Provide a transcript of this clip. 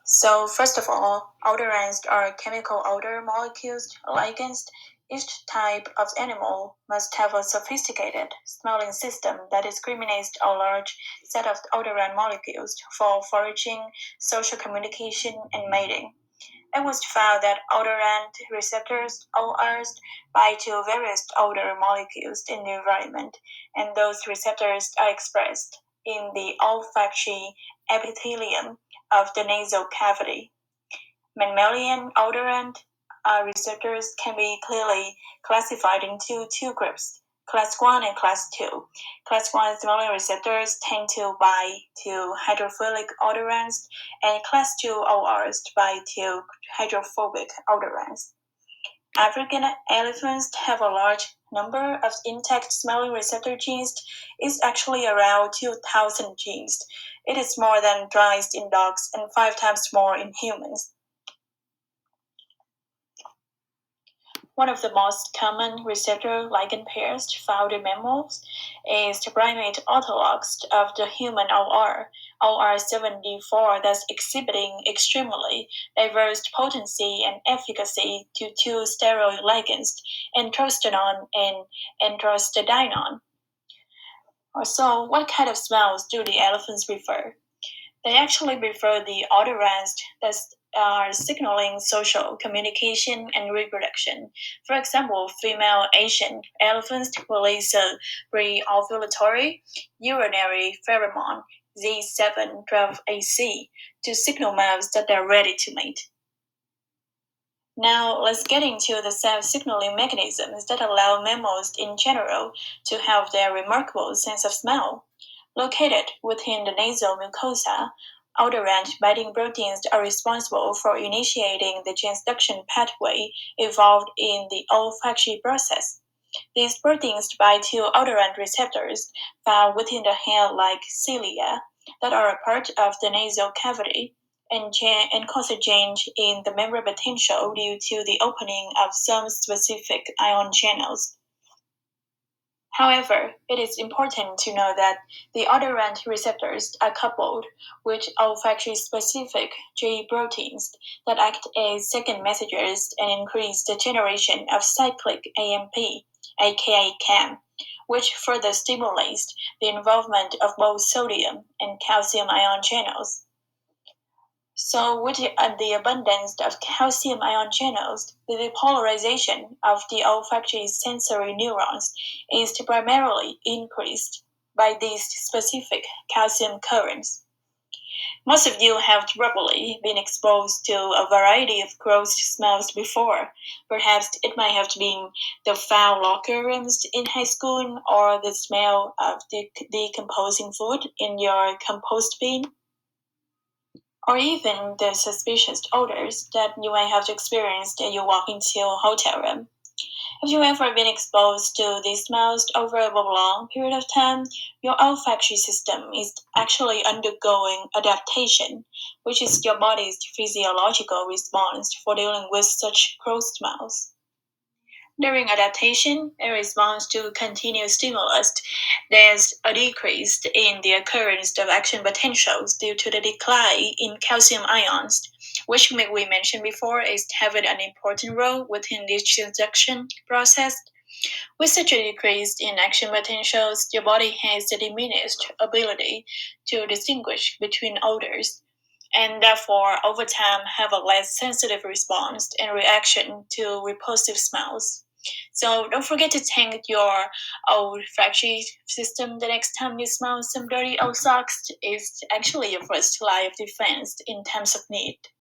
So first of all, odorants are chemical odor molecules against each type of animal must have a sophisticated smelling system that discriminates a large set of odorant molecules for foraging, social communication, and mating. It was found that odorant receptors ORs bind to various odor molecules in the environment, and those receptors are expressed in the olfactory epithelium of the nasal cavity. Mammalian odorant receptors can be clearly classified into two groups, Class 1 and Class 2. Class 1 smelling receptors tend to bind to hydrophilic odorants, and Class 2 ORs bind to hydrophobic odorants. African elephants have a large number of intact smelling receptor genes. It's actually around 2,000 genes. It is more than twice in dogs and 5 times more in humans. One of the most common receptor ligand pairs found in mammals is the primate autologs of the human OR, OR74, thus exhibiting extremely diverse potency and efficacy to two steroid ligands, androstenone and androstadienone. So, what kind of smells do the elephants prefer? They actually prefer the odorants that are signaling social communication and reproduction. For example, female Asian elephants release a pre-ovulatory urinary pheromone Z712AC to signal males that they're ready to mate. Now, let's get into the self-signaling mechanisms that allow mammals in general to have their remarkable sense of smell. Located within the nasal mucosa, odorant binding proteins are responsible for initiating the transduction pathway involved in the olfactory process. These proteins bind to odorant receptors found within the hair-like cilia that are a part of the nasal cavity and cause a change in the membrane potential due to the opening of some specific ion channels. However, it is important to know that the odorant receptors are coupled with olfactory-specific G proteins that act as second messengers and increase the generation of cyclic AMP, aka CAM, which further stimulates the involvement of both sodium and calcium ion channels. So, with the abundance of calcium ion channels, the depolarization of the olfactory sensory neurons is primarily increased by these specific calcium currents. Most of you have probably been exposed to a variety of gross smells before. Perhaps it might have been the foul locker rooms in high school or the smell of decomposing food in your compost bin, or even the suspicious odors that you may have experienced as you walk into a hotel room. Have you ever been exposed to these smells over a long period of time? Your olfactory system is actually undergoing adaptation, which is your body's physiological response for dealing with such gross smells. During adaptation, in response to continuous stimulus, there's a decrease in the occurrence of action potentials due to the decline in calcium ions, which we mentioned before is having an important role within this transduction process. With such a decrease in action potentials, your body has a diminished ability to distinguish between odors, and therefore over time have a less sensitive response and reaction to repulsive smells. So don't forget to thank your olfactory system the next time you smell some dirty old socks. It's actually your first line of defense in times of need.